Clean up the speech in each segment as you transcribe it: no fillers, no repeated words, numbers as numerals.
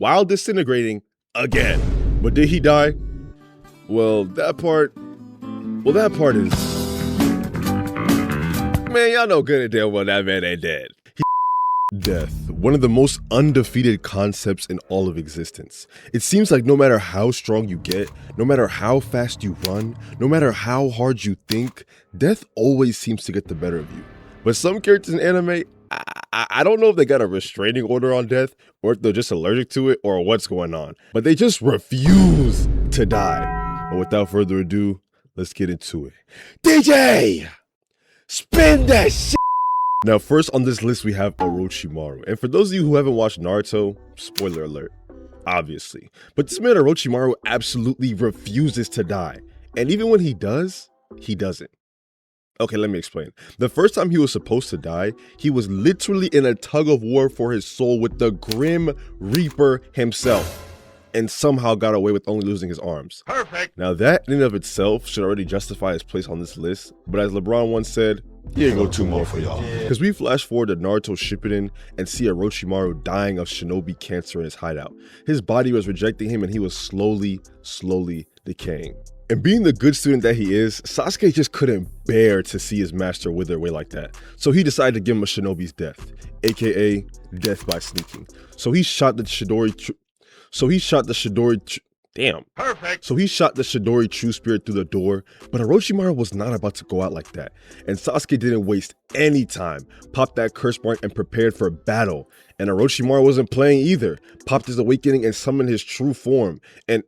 while disintegrating again. But did he die? Well, that part is... Man, y'all know good and damn well that man ain't dead. Death, one of the most undefeated concepts in all of existence. It seems like no matter how strong you get, no matter how fast you run, no matter how hard you think, death always seems to get the better of you. But some characters in anime, I don't know if they got a restraining order on death, or if they're just allergic to it, or what's going on. But they just refuse to die. But without further ado, let's get into it. DJ! Spin that shit! Now, first on this list, we have Orochimaru. And for those of you who haven't watched Naruto, spoiler alert, obviously. But this man Orochimaru absolutely refuses to die. And even when he does, he doesn't. Okay, let me explain. The first time he was supposed to die, he was literally in a tug of war for his soul with the Grim Reaper himself, and somehow got away with only losing his arms. Perfect. Now that in and of itself should already justify his place on this list, but as LeBron once said, he ain't go two more for y'all. Because we flash forward to Naruto Shippuden and see Orochimaru dying of shinobi cancer in his hideout. His body was rejecting him and he was slowly decaying. And being the good student that he is, Sasuke just couldn't bear to see his master wither away like that. So he decided to give him a shinobi's death, aka death by sneaking. So he shot the Shidori true spirit through the door, but Orochimaru was not about to go out like that. And Sasuke didn't waste any time, popped that curse mark and prepared for battle. And Orochimaru wasn't playing either, popped his awakening and summoned his true form. And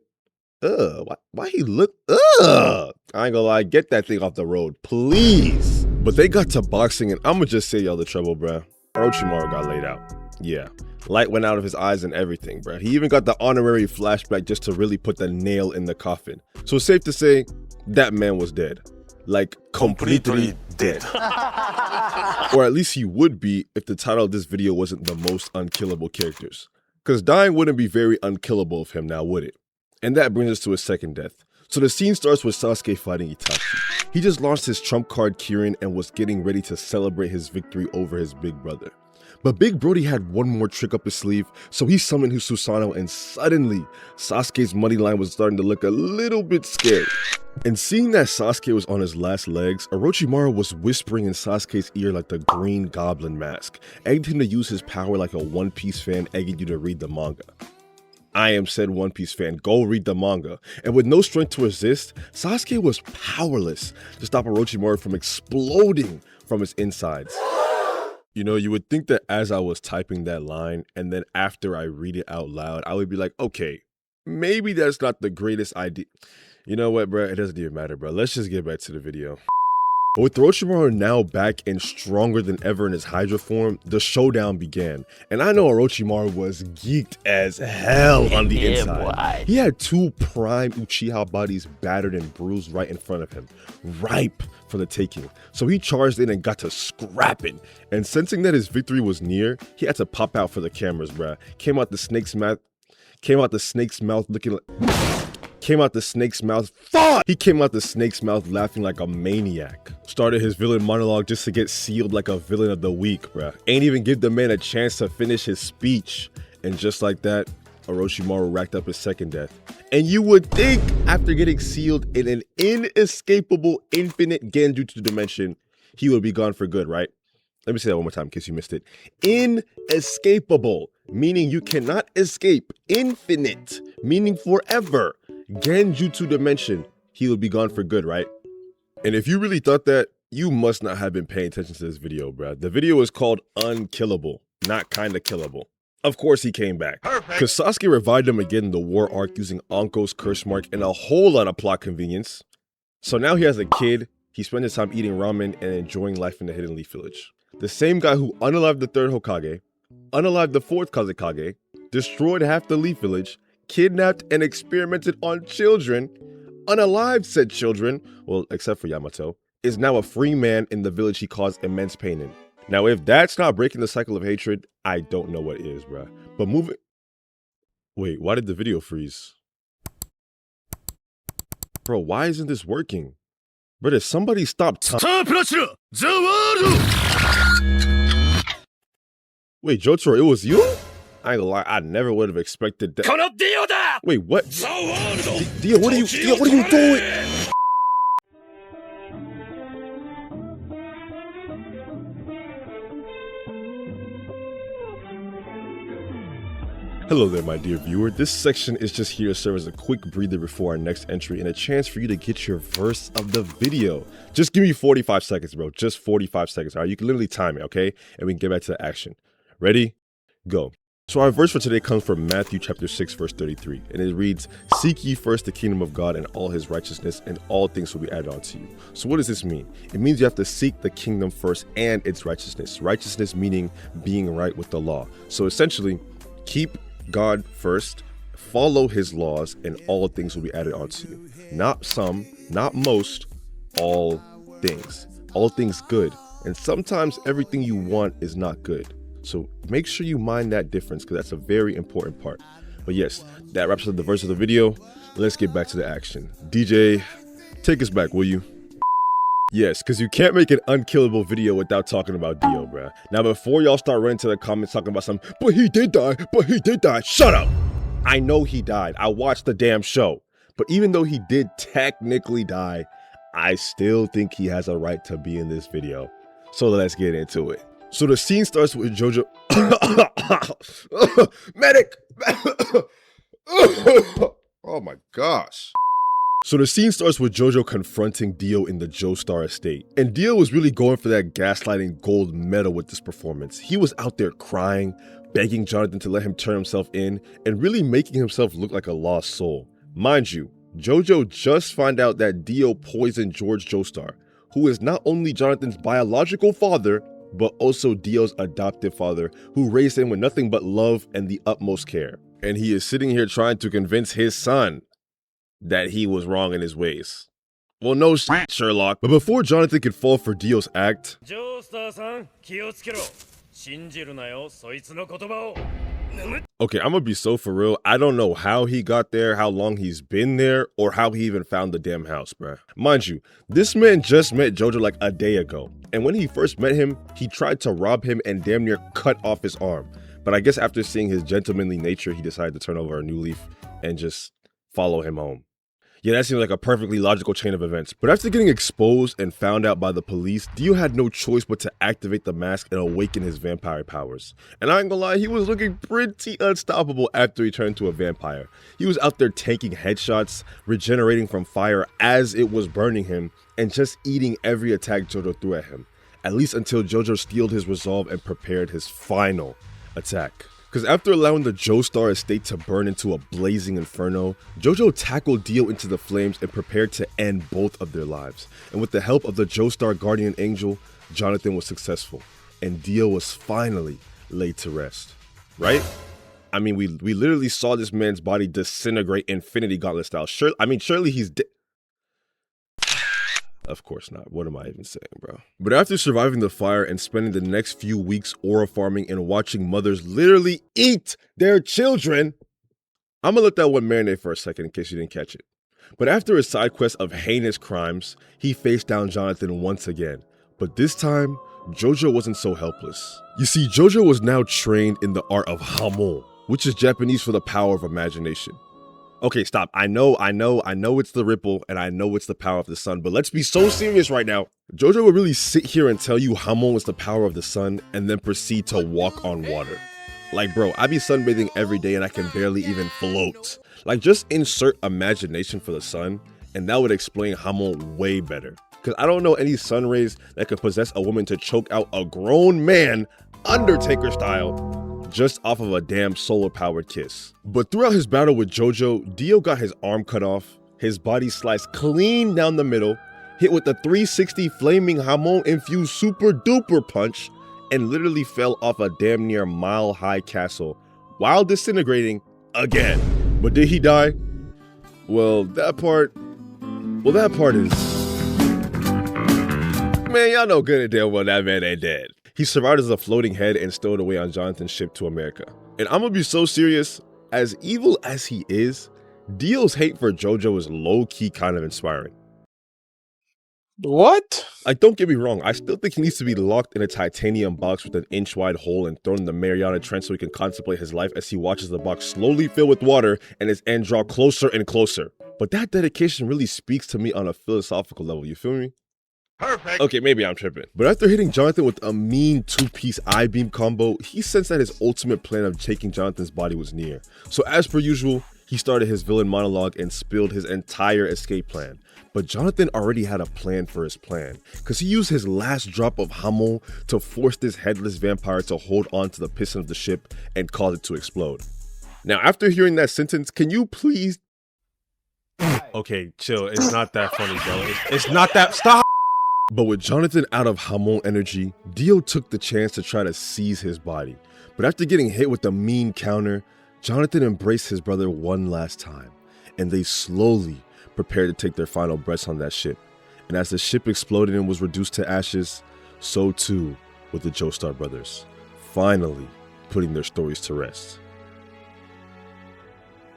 why he look, I ain't gonna lie, get that thing off the road, please. But they got to boxing and I'ma just say y'all the trouble, bruh. Orochimaru got laid out. Yeah, light went out of his eyes and everything, bruh. He even got the honorary flashback just to really put the nail in the coffin. So it's safe to say that man was dead. Like, completely dead. Or at least he would be if the title of this video wasn't the most unkillable characters. Because dying wouldn't be very unkillable of him now, would it? And that brings us to his second death. So the scene starts with Sasuke fighting Itachi. He just launched his trump card Kirin and was getting ready to celebrate his victory over his big brother. But Big Brody had one more trick up his sleeve, so he summoned his Susanoo and suddenly Sasuke's money line was starting to look a little bit scary. And seeing that Sasuke was on his last legs, Orochimaru was whispering in Sasuke's ear like the Green Goblin mask, egged him to use his power like a One Piece fan egging you to read the manga. I am said One Piece fan, go read the manga. And with no strength to resist, Sasuke was powerless to stop Orochimaru from exploding from his insides. You know, you would think that as I was typing that line, and then after I read it out loud, I would be like, okay, maybe that's not the greatest idea. You know what, bro? It doesn't even matter, bro. Let's just get back to the video. But with Orochimaru now back and stronger than ever in his Hydra form, the showdown began. And I know Orochimaru was geeked as hell on the inside. He had two prime Uchiha bodies battered and bruised right in front of him, ripe for the taking. So he charged in and got to scrapping. And sensing that his victory was near, he had to pop out for the cameras, bruh. Came out the snake's mouth laughing like a maniac. Started his villain monologue just to get sealed like a villain of the week, bruh. Ain't even give the man a chance to finish his speech. And just like that, Orochimaru racked up his second death. And you would think after getting sealed in an inescapable infinite Genjutsu dimension, he would be gone for good, right? Let me say that one more time in case you missed it. Inescapable, meaning you cannot escape. Infinite, meaning forever. Genjutsu dimension, he would be gone for good, right? And if you really thought that, you must not have been paying attention to this video, bruh. The video is called Unkillable, not kinda killable. Of course he came back. Because Sasuke revived him again in the war arc using Anko's curse mark and a whole lot of plot convenience. So now he has a kid, he spends his time eating ramen and enjoying life in the Hidden Leaf Village. The same guy who unalived the third Hokage, unalived the fourth Kazekage, destroyed half the Leaf Village, kidnapped and experimented on children, unalived said children, well, except for Yamato, is now a free man in the village he caused immense pain in. Now, if that's not breaking the cycle of hatred, I don't know what is, bruh. But moving... Wait, why did the video freeze? Bro, why isn't this working? Brother, somebody stop time. Wait, Jotaro, it was you? I ain't gonna lie, I never would have expected that. Wait, what? Dio, what are you doing? Hello there, my dear viewer. This section is just here to serve as a quick breather before our next entry and a chance for you to get your verse of the video. Just give me 45 seconds, bro. Just 45 seconds. All right, you can literally time it, okay? And we can get back to the action. Ready? Go. So our verse for today comes from Matthew chapter 6, verse 33. And it reads, "Seek ye first the kingdom of God and all his righteousness, and all things will be added unto you." So what does this mean? It means you have to seek the kingdom first and its righteousness. Righteousness meaning being right with the law. So essentially, keep God first, follow his laws, and all things will be added onto you. Not some, not most, all things. All things good. And sometimes everything you want is not good. So make sure you mind that difference, because that's a very important part. But yes, that wraps up the verse of the video. Let's get back to the action. DJ, take us back, will you? Yes, because you can't make an unkillable video without talking about Dio, bruh. Now, before y'all start running to the comments talking about but he did die, shut up! I know he died. I watched the damn show. But even though he did technically die, I still think he has a right to be in this video. So let's get into it. So the scene starts with Jojo. Medic! Oh my gosh. So the scene starts with Jojo confronting Dio in the Joestar estate. And Dio was really going for that gaslighting gold medal with this performance. He was out there crying, begging Jonathan to let him turn himself in, and really making himself look like a lost soul. Mind you, Jojo just found out that Dio poisoned George Joestar, who is not only Jonathan's biological father, but also Dio's adoptive father, who raised him with nothing but love and the utmost care. And he is sitting here trying to convince his son that he was wrong in his ways. Well, no shit, Sherlock. But before Jonathan could fall for Dio's act, okay, I'm gonna be so for real. I don't know how he got there, how long he's been there, or how he even found the damn house, bruh. Mind you, this man just met Jojo like a day ago. And when he first met him, he tried to rob him and damn near cut off his arm. But I guess after seeing his gentlemanly nature, he decided to turn over a new leaf and just follow him home. Yeah, that seems like a perfectly logical chain of events. But after getting exposed and found out by the police, Dio had no choice but to activate the mask and awaken his vampire powers. And I ain't gonna lie, he was looking pretty unstoppable after he turned to a vampire. He was out there taking headshots, regenerating from fire as it was burning him, and just eating every attack Jojo threw at him. At least until Jojo steeled his resolve and prepared his final attack. Because after allowing the Joestar estate to burn into a blazing inferno, Jojo tackled Dio into the flames and prepared to end both of their lives. And with the help of the Joestar guardian angel, Jonathan was successful, and Dio was finally laid to rest. Right? I mean, we literally saw this man's body disintegrate Infinity Gauntlet style. Surely he's dead. Of course not. What am I even saying, bro? But after surviving the fire and spending the next few weeks aura farming and watching mothers literally eat their children, I'm gonna let that one marinate for a second in case you didn't catch it. But after a side quest of heinous crimes, he faced down Jonathan once again. But this time, Jojo wasn't so helpless. You see, Jojo was now trained in the art of hamon, which is Japanese for the power of imagination. Okay, stop. I know it's the ripple and I know it's the power of the sun, but let's be so serious right now. Jojo would really sit here and tell you hamon is the power of the sun and then proceed to walk on water. Like, bro, I be sunbathing every day and I can barely even float. Like, just insert imagination for the sun and that would explain hamon way better. Because I don't know any sun rays that could possess a woman to choke out a grown man, Undertaker style, just off of a damn solar-powered kiss. But throughout his battle with Jojo, Dio got his arm cut off, his body sliced clean down the middle, hit with a 360 flaming hamon-infused super-duper punch, and literally fell off a damn near mile-high castle while disintegrating again. But did he die? Well, that part is... Man, y'all know good and damn well that man ain't dead. He survived as a floating head and stowed away on Jonathan's ship to America. And I'm gonna be so serious, as evil as he is, Dio's hate for Jojo is low-key kind of inspiring. What? Like, don't get me wrong, I still think he needs to be locked in a titanium box with an inch-wide hole and thrown in the Mariana Trench so he can contemplate his life as he watches the box slowly fill with water and his end draw closer and closer. But that dedication really speaks to me on a philosophical level, you feel me? Perfect. Okay, maybe I'm tripping. But after hitting Jonathan with a mean two-piece I-beam combo, he sensed that his ultimate plan of taking Jonathan's body was near. So as per usual, he started his villain monologue and spilled his entire escape plan. But Jonathan already had a plan for his plan, because he used his last drop of Hamon to force this headless vampire to hold on to the piston of the ship and cause it to explode. Now, after hearing that sentence, can you please... Okay, chill. It's not that funny, bro. It's not that... Stop! But with Jonathan out of Hamon energy, Dio took the chance to try to seize his body. But after getting hit with a mean counter, Jonathan embraced his brother one last time, and they slowly prepared to take their final breaths on that ship. And as the ship exploded and was reduced to ashes, so too with the Joestar brothers, finally putting their stories to rest.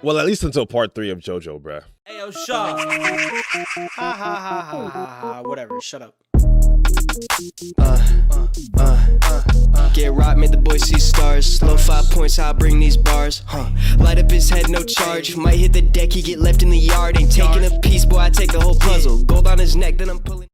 Well, at least until part 3 of JoJo, bruh. Hey, yo, Shaw. Ha ha ha ha ha ha. Whatever, shut up. Get rocked, made the boys see stars. Slow 5 points, how I bring these bars. Light up his head, no charge. Might hit the deck, he get left in the yard. Ain't taking a piece, boy, I take the whole puzzle. Gold on his neck, then I'm pulling.